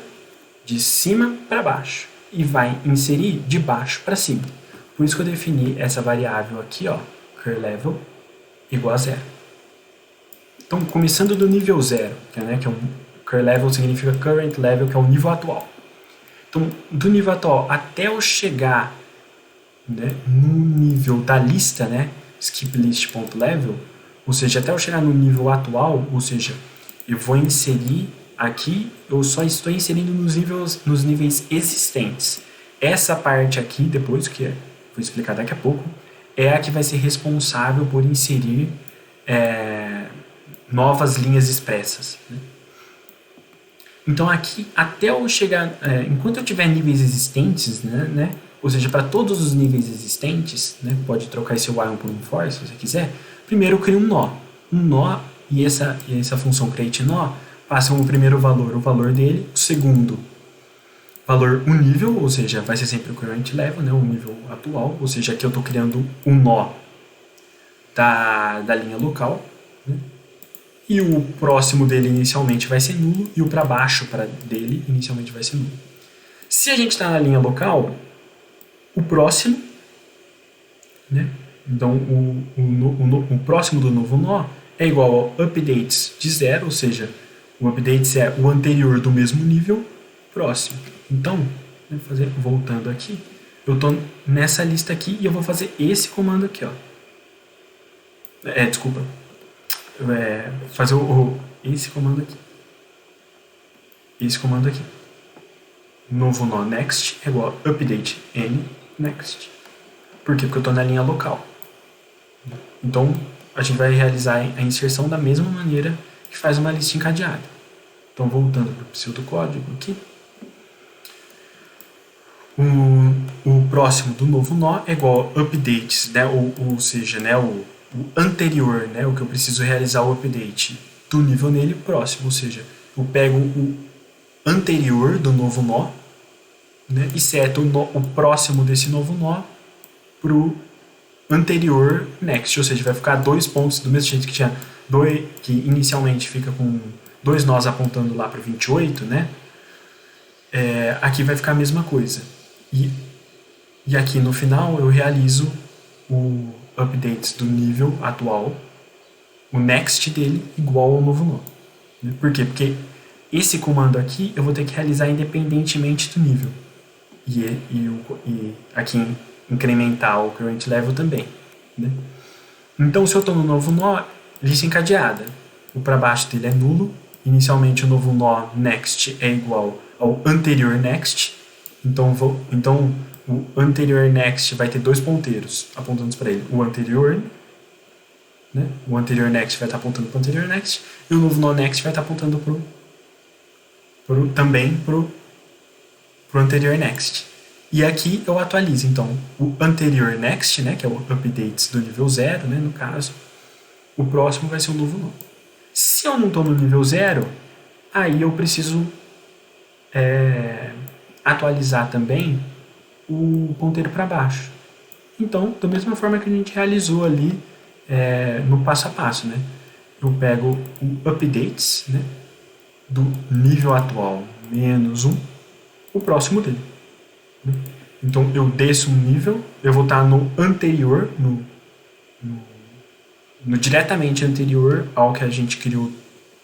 A: de cima para baixo e vai inserir de baixo para cima. Por isso que eu defini essa variável aqui, ó, curLevel igual a 0. Então, começando do nível 0, né, que é curLevel significa current level, que é o nível atual. Então, do nível atual até eu chegar, né, no nível da lista, né, skiplist.level, ou seja, até eu chegar no nível atual, ou seja, eu vou inserir aqui, eu só estou inserindo nos níveis existentes. Essa parte aqui, depois, que vou explicar daqui a pouco, é a que vai ser responsável por inserir novas linhas expressas. Né? Então aqui, até eu chegar, enquanto eu tiver níveis existentes, né, ou seja, para todos os níveis existentes, né, pode trocar esse while por um for, se você quiser, primeiro eu crio um nó, e essa função createNó passa o primeiro valor, o valor dele, o segundo valor, o nível, ou seja, vai ser sempre o current level, né, o nível atual, ou seja, aqui eu estou criando um nó da linha local, né, e o próximo dele inicialmente vai ser nulo, e o para baixo dele inicialmente vai ser nulo. Se a gente está na linha local, o próximo, né, então o próximo do novo nó é igual ao updates de 0, ou seja, o updates é o anterior do mesmo nível, próximo. Então, né, voltando aqui, eu estou nessa lista aqui e eu vou fazer esse comando aqui, ó. Desculpa. Fazer esse comando aqui. Esse comando aqui. Novo nó next é igual a update n next. Por quê? Porque eu estou na linha local. Então, a gente vai realizar a inserção da mesma maneira que faz uma lista encadeada. Então, voltando para o pseudocódigo aqui. O próximo do novo nó é igual a updates, né? ou seja, né? o anterior, né? O que eu preciso realizar o update do nível nele próximo, ou seja, eu pego o anterior do novo nó, né? E seto o próximo desse novo nó para o anterior next, ou seja, vai ficar 2 pontos do mesmo jeito que tinha que inicialmente fica com 2 nós apontando lá para 28, né? Aqui vai ficar a mesma coisa. E aqui no final eu realizo o update do nível atual, o next dele igual ao novo nó. Por quê? Porque esse comando aqui eu vou ter que realizar independentemente do nível. E aqui incrementar o current level também. Né? Então, se eu estou no novo nó, lista encadeada. O para baixo dele é nulo. Inicialmente, o novo nó next é igual ao anterior next. Então, o anterior next vai ter 2 ponteiros apontando para ele. O anterior, né? O anterior next vai estar apontando para o anterior next. E o novo nó next vai estar apontando também para o anterior next. E aqui eu atualizo, então, o anterior next, né, que é o updates do nível 0, né, no caso. O próximo vai ser o novo nó. Se eu não estou no nível 0, aí eu preciso atualizar também o ponteiro para baixo. Então, da mesma forma que a gente realizou ali no passo a passo, né? Eu pego o updates, né, do nível atual menos 1, o próximo dele. Então, eu desço um nível, eu vou estar no anterior, no diretamente anterior ao que a gente criou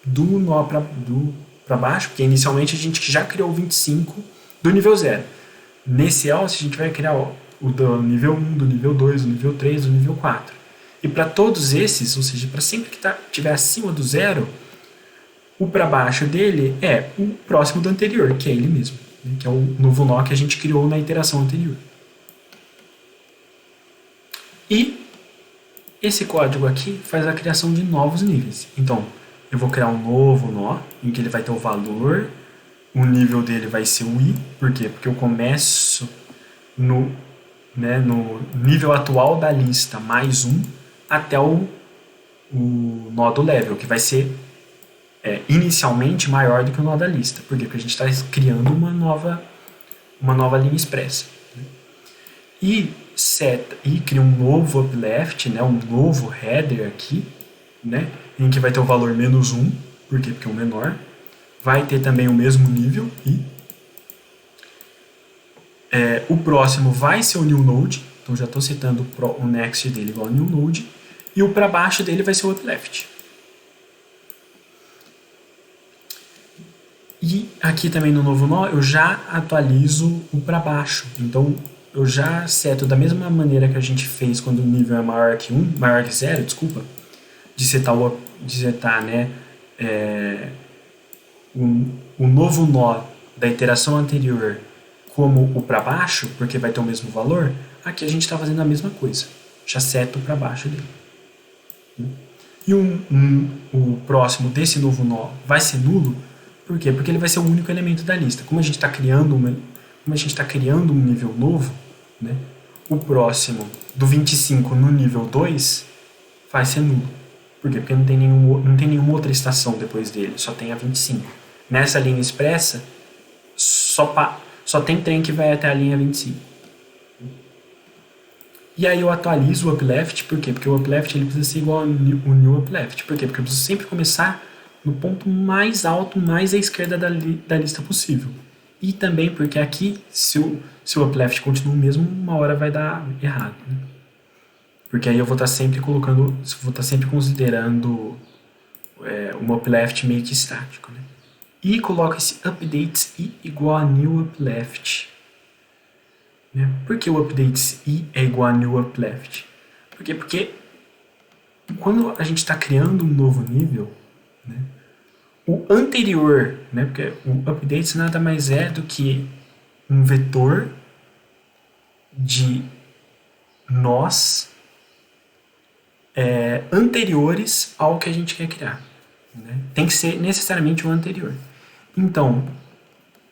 A: do nó para baixo, porque inicialmente a gente já criou o 25 do nível 0. Nesse alce, a gente vai criar o do nível 1, do nível 2, do nível 3, do nível 4. E para todos esses, ou seja, para sempre que estiver acima do 0, o para baixo dele é o próximo do anterior, que é ele mesmo, né? Que é o novo nó que a gente criou na iteração anterior. E esse código aqui faz a criação de novos níveis. Então, eu vou criar um novo nó, em que ele vai ter o valor, o nível dele vai ser o i. Por quê? Porque eu começo no nível atual da lista mais 1 até o nó do level, que vai ser inicialmente maior do que o nó da lista. Por quê? Porque a gente está criando uma nova linha expressa. E cria um novo upleft, né, um novo header aqui, né, em que vai ter o valor menos 1, por quê? Porque é o menor. Vai ter também o mesmo nível e o próximo vai ser o new node, então já estou citando o next dele igual ao new node, e o para baixo dele vai ser o upleft. E aqui também no novo nó eu já atualizo o para baixo, então eu já seto da mesma maneira que a gente fez quando o nível é maior que 1, maior que 0, desculpa, de setar né, o novo nó da iteração anterior como o para baixo, porque vai ter o mesmo valor. Aqui a gente está fazendo a mesma coisa, já seto o para baixo dele. E o próximo desse novo nó vai ser nulo, por quê? Porque ele vai ser o único elemento da lista. Como a gente está criando um nível novo, né, o próximo do 25 no nível 2 vai ser nulo. Por quê? Porque não tem nenhuma outra estação depois dele, só tem a 25. Nessa linha expressa, só tem trem que vai até a linha 25. E aí eu atualizo o upleft, por quê? Porque o upleft ele precisa ser igual ao new upleft. Por quê? Porque eu preciso sempre começar no ponto mais alto, mais à esquerda da lista possível. E também porque aqui, se o upleft continua o mesmo, uma hora vai dar errado. Né? Porque aí eu vou estar sempre considerando o upleft meio que estático. Né? E coloco esse updates i igual a new upleft. Né? Por que o updates i é igual a new upleft? Por quê? Porque quando a gente está criando um novo nível, né, o anterior, né, porque o updates nada mais é do que um vetor de nós anteriores ao que a gente quer criar. Né? Tem que ser necessariamente o anterior. Então,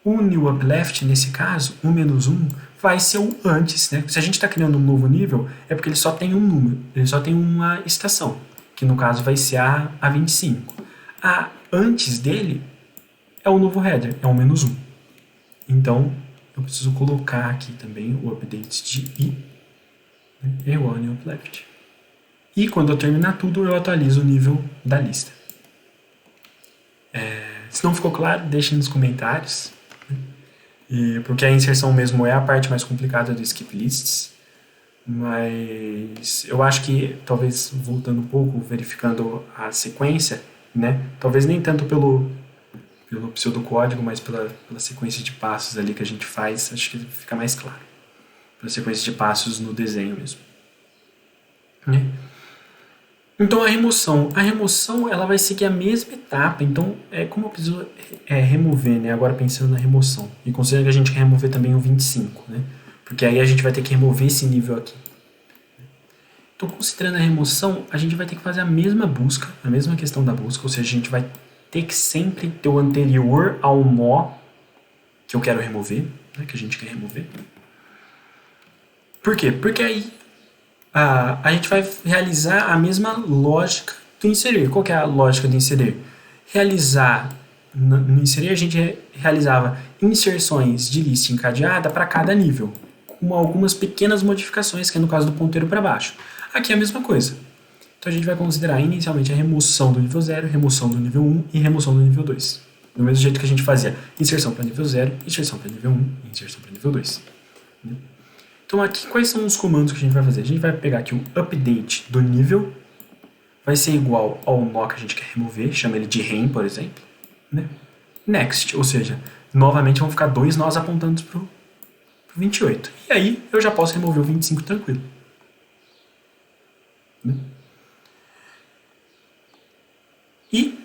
A: o new upleft, nesse caso, o -1, vai ser o antes. Né? Se a gente está criando um novo nível, é porque ele só tem um número, ele só tem uma estação, que no caso vai ser a 25. A antes dele é o novo header, é o -1. Então, eu preciso colocar aqui também o update de i, né? É igual a new upleft. E quando eu terminar tudo, eu atualizo o nível da lista. Se não ficou claro, deixem nos comentários. Porque a inserção mesmo é a parte mais complicada do skip lists. Mas eu acho que, talvez voltando um pouco, verificando a sequência, né? Talvez nem tanto pelo pseudocódigo, mas pela sequência de passos ali que a gente faz, acho que fica mais claro. Pela sequência de passos no desenho mesmo. Né? Então a remoção ela vai seguir a mesma etapa. Então como eu preciso remover, né? Agora pensando na remoção, e considerando que a gente quer remover também o 25, né? Porque aí a gente vai ter que remover esse nível aqui. Então, considerando a remoção, a gente vai ter que fazer a mesma busca, a mesma questão da busca, ou seja, a gente vai ter que sempre ter o anterior ao nó que eu quero remover, né? Que a gente quer remover. Por quê? Porque aí a gente vai realizar a mesma lógica do inserir. Qual que é a lógica do inserir? No inserir a gente realizava inserções de lista encadeada para cada nível, com algumas pequenas modificações, que é no caso do ponteiro para baixo. Aqui é a mesma coisa. Então a gente vai considerar inicialmente a remoção do nível 0, remoção do nível 1 e remoção do nível 2. Do mesmo jeito que a gente fazia inserção para nível 0, inserção para nível 1 e inserção para nível 2. Então aqui, quais são os comandos que a gente vai fazer? A gente vai pegar aqui o update do nível, vai ser igual ao nó que a gente quer remover, chama ele de rem, por exemplo. Né? Next, ou seja, novamente vão ficar 2 nós apontando para o 28. E aí eu já posso remover o 25 tranquilo. Né? E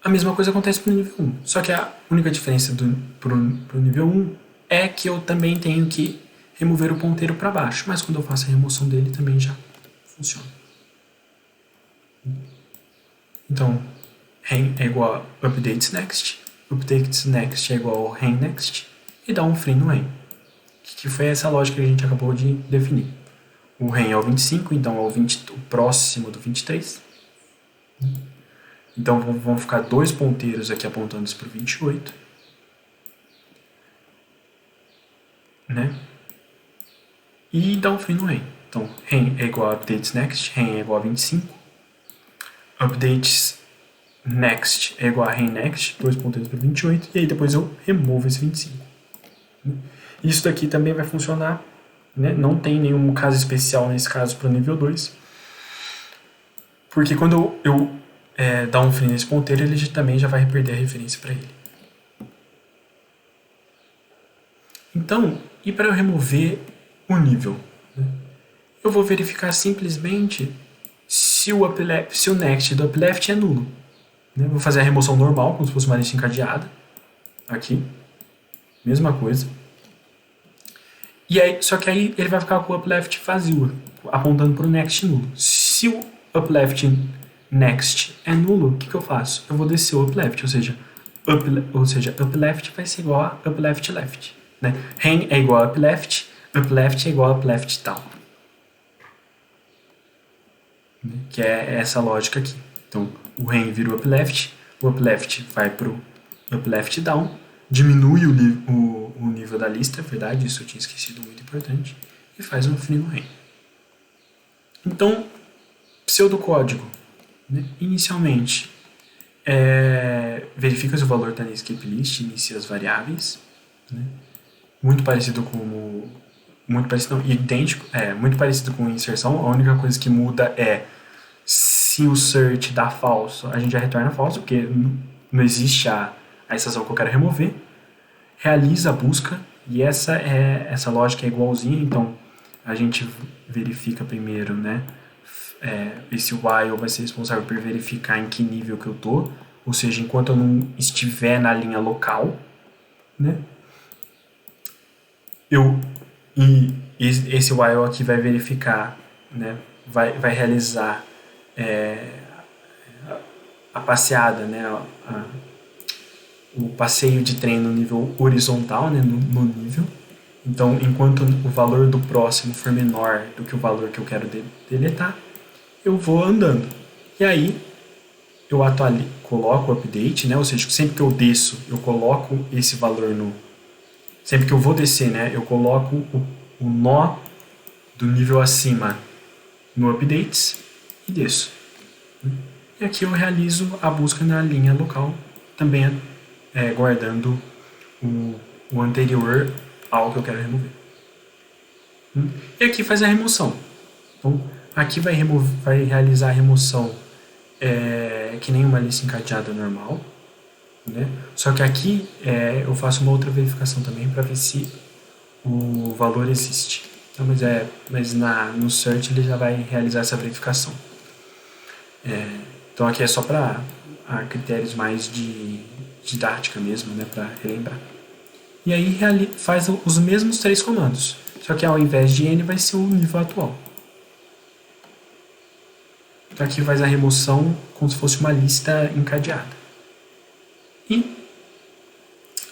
A: a mesma coisa acontece para o nível 1. Só que a única diferença para o nível 1 é que eu também tenho que remover o ponteiro para baixo. Mas quando eu faço a remoção dele também já funciona. Então, rem é igual a updates next. Updates next é igual ao rem next. E dá um free no rem. Que foi essa lógica que a gente acabou de definir. O rem é o 25, então é o próximo do 23. Então vão ficar 2 ponteiros aqui apontando para o 28. Né? E dá um fim no rem. Então, rem é igual a updates next, rem é igual a 25. Updates next é igual a rem next, 2 ponteiros para 28. E aí depois eu removo esse 25. Isso daqui também vai funcionar. Né? Não tem nenhum caso especial nesse caso para o nível 2. Porque quando eu dar um free nesse ponteiro, ele também já vai perder a referência para ele. Então, e para eu remover o nível? Né? Eu vou verificar simplesmente se o next do upleft é nulo. Né? Vou fazer a remoção normal, como se fosse uma lista encadeada. Aqui. Mesma coisa. E aí, só que aí ele vai ficar com o upleft vazio, apontando para o next nulo. Se o upleft next é nulo, o que eu faço? Eu vou descer o upleft, ou seja, upleft vai ser igual a upleft left. Né? Rem é igual a upleft é igual a upleft down. Que é essa lógica aqui. Então, o rem vira o upleft vai para o upleft down, diminui o nível da lista, é verdade, isso eu tinha esquecido, muito importante, e faz um free no rem. Então, pseudocódigo. Né? Inicialmente, verifica se o valor está na skip list, inicia as variáveis. Né? Muito parecido com idêntico, muito parecido com inserção. A única coisa que muda é se o search dá falso, a gente já retorna falso, porque não existe a estação que eu quero remover. Realiza a busca, e essa lógica é igualzinha, então a gente verifica primeiro, né? Esse while vai ser responsável por verificar em que nível que eu tô, ou seja, enquanto eu não estiver na linha local, né? Eu E esse while aqui vai verificar, né, vai realizar a passeada, né, o passeio de trem no nível horizontal, né, no nível. Então, enquanto o valor do próximo for menor do que o valor que eu quero deletar, eu vou andando. E aí, eu coloco o update, né? Ou seja, sempre que eu desço, eu coloco esse valor no... Sempre que eu vou descer, né? Eu coloco o nó do nível acima no updates e desço. E aqui eu realizo a busca na linha local, também guardando o anterior ao que eu quero remover. E aqui faz a remoção. Então, aqui vai realizar a remoção que nem uma lista encadeada normal, né? Só que aqui eu faço uma outra verificação também para ver se o valor existe. Então, mas no search ele já vai realizar essa verificação. Então aqui é só para critérios mais de didática mesmo, né, para relembrar. E aí faz os mesmos 3 comandos, só que ao invés de n vai ser o nível atual. Então aqui faz a remoção como se fosse uma lista encadeada. E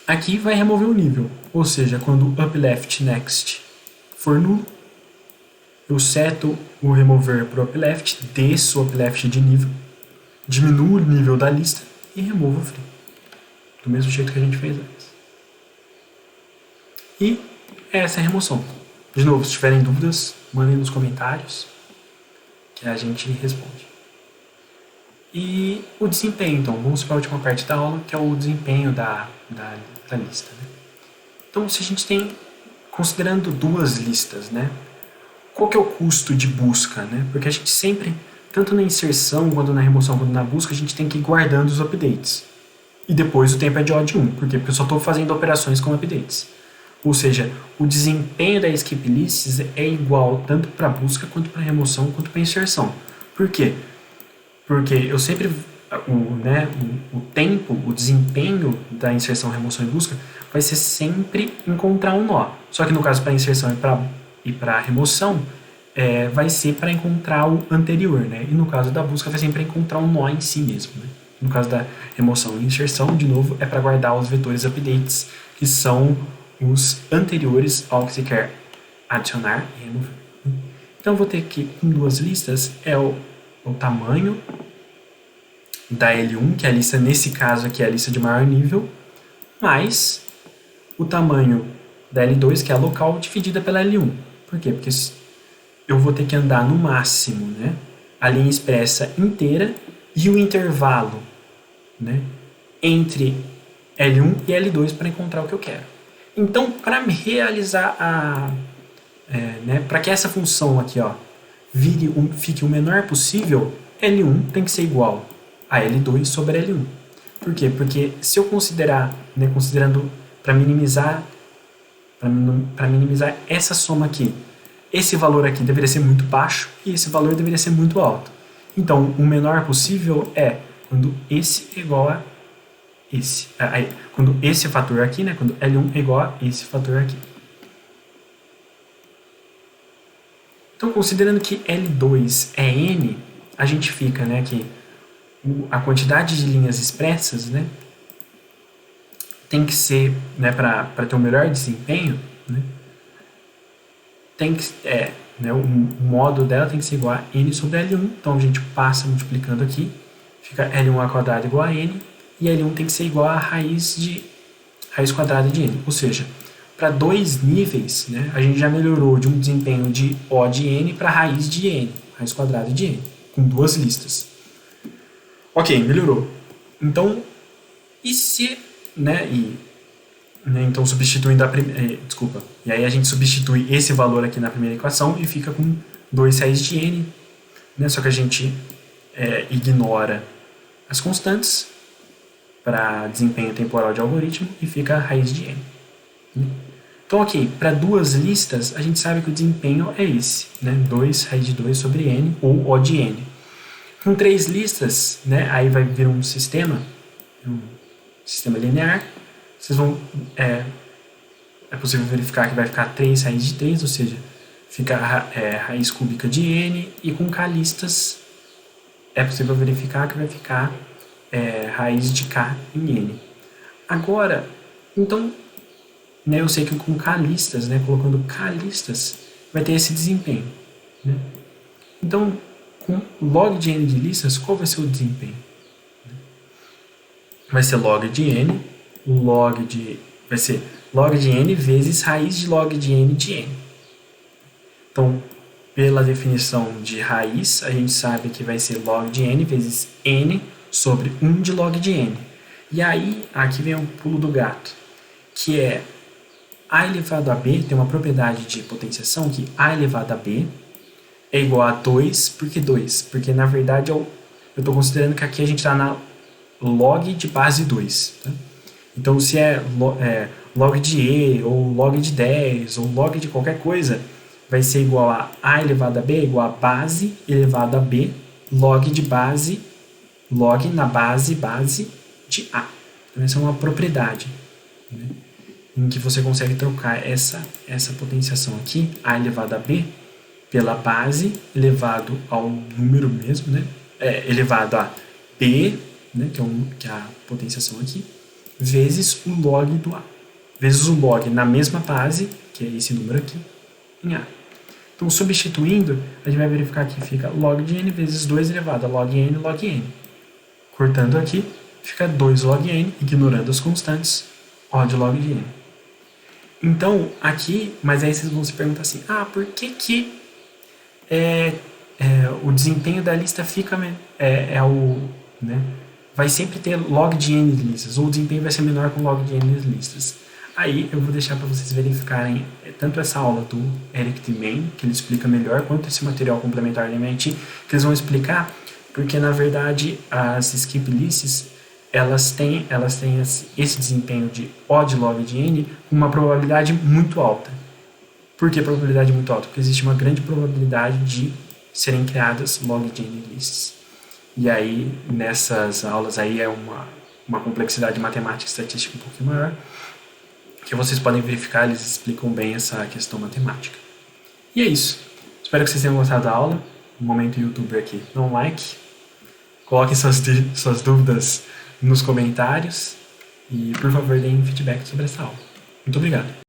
A: aqui vai remover o nível, ou seja, quando upleft next for nulo, eu seto o remover para o upleft, desço o upleft de nível, diminuo o nível da lista e removo o free. Do mesmo jeito que a gente fez antes. E essa é a remoção. De novo, se tiverem dúvidas, mandem nos comentários que a gente responde. E o desempenho, então, vamos para a última parte da aula, que é o desempenho da lista. Né? Então, se a gente tem, considerando 2 listas, né? Qual que é o custo de busca? Né? Porque a gente sempre, tanto na inserção, quanto na remoção, quanto na busca, a gente tem que ir guardando os updates. E depois o tempo é de odd 1. Por quê? Porque eu só estou fazendo operações com updates. Ou seja, o desempenho da skip lists é igual tanto para busca, quanto para remoção, quanto para inserção. Por quê? Porque eu sempre... o tempo, o desempenho da inserção, remoção e busca vai ser sempre encontrar um nó. Só que no caso para inserção e para remoção, vai ser para encontrar o anterior, né? E no caso da busca vai ser para encontrar um nó em si mesmo, né? No caso da remoção e inserção, de novo, é para guardar os vetores updates, que são os anteriores ao que se quer adicionar e remover. Então, eu vou ter aqui em 2 listas, o tamanho da L1, que é a lista, nesse caso aqui, é a lista de maior nível, mais o tamanho da L2, que é a local, dividida pela L1. Por quê? Porque eu vou ter que andar no máximo, né, a linha expressa inteira e o intervalo, né, entre L1 e L2 para encontrar o que eu quero. Então, para realizar para que essa função aqui, ó, fique o menor possível, L1 tem que ser igual a L2 sobre L1. Por quê? Porque se eu considerar, né, considerando para minimizar essa soma aqui, esse valor aqui deveria ser muito baixo e esse valor deveria ser muito alto. Então, o menor possível é quando esse é igual a esse. Quando esse fator aqui, né, quando L1 é igual a esse fator aqui. Então, considerando que L2 é N, a gente fica, né, que a quantidade de linhas expressas, né, tem que ser, né, para ter um melhor desempenho, né, tem que, né, o modo dela tem que ser igual a N sobre L1. Então, a gente passa multiplicando aqui, fica L1² igual a N, e L1 tem que ser igual a raiz quadrada de N. Ou seja, para 2 níveis, né, a gente já melhorou de um desempenho de O de N para raiz de N, raiz quadrada de N, com 2 listas. Ok, melhorou. Então, e se, né, então substituindo desculpa, e aí a gente substitui esse valor aqui na primeira equação e fica com 2 raiz de N, né, só que a gente ignora as constantes para desempenho temporal de algoritmo e fica a raiz de N. Então, ok, para 2 listas, a gente sabe que o desempenho é esse, né? 2 raiz de 2 sobre N, ou O de N. Com 3 listas, né, aí vai vir um sistema linear. Vocês vão é possível verificar que vai ficar 3 raiz de 3, ou seja, fica raiz cúbica de n, e com k listas é possível verificar que vai ficar raiz de k em n. Agora, então, né, eu sei que com k listas, né, colocando k listas, vai ter esse desempenho. Né? Então, com log de n de listas, qual vai ser o desempenho? Vai ser log de n, vai ser log de n vezes raiz de log de n. Então, pela definição de raiz, a gente sabe que vai ser log de n vezes n sobre 1 de log de n. E aí, aqui vem o pulo do gato, que é a elevado a b, tem uma propriedade de potenciação que a elevado a b é igual a 2, por que 2? Porque, na verdade, eu estou considerando que aqui a gente está na log de base 2. Tá? Então, se log de e, ou log de 10, ou log de qualquer coisa, vai ser igual a elevado a b igual a base elevado a b, log de base, log na base de a. Então, essa é uma propriedade, né, em que você consegue trocar essa potenciação aqui, a elevado a b, pela base elevado ao número mesmo, né, elevado a b, né, que é a potenciação aqui, vezes o log do a. Vezes o log na mesma base, que é esse número aqui, em a. Então, substituindo, a gente vai verificar que fica log de n vezes 2 elevado a log n. Cortando aqui, fica 2 log n, ignorando as constantes, O de log de n. Então, aqui, mas aí vocês vão se perguntar assim, por que o desempenho da lista fica, né, vai sempre ter log de n listas, ou o desempenho vai ser menor com log de n listas. Aí eu vou deixar para vocês verificarem tanto essa aula do Eric Timan, que ele explica melhor, quanto esse material complementar do MIT, que eles vão explicar, porque na verdade as skip lists elas têm esse desempenho de O de log de n com uma probabilidade muito alta. Por que probabilidade muito alta? Porque existe uma grande probabilidade de serem criadas log de n lists. E aí, nessas aulas aí é uma complexidade matemática e estatística um pouquinho maior, que vocês podem verificar, eles explicam bem essa questão matemática. E é isso. Espero que vocês tenham gostado da aula. No momento youtuber aqui, dá um like. Coloquem suas dúvidas nos comentários. E, por favor, deem feedback sobre essa aula. Muito obrigado.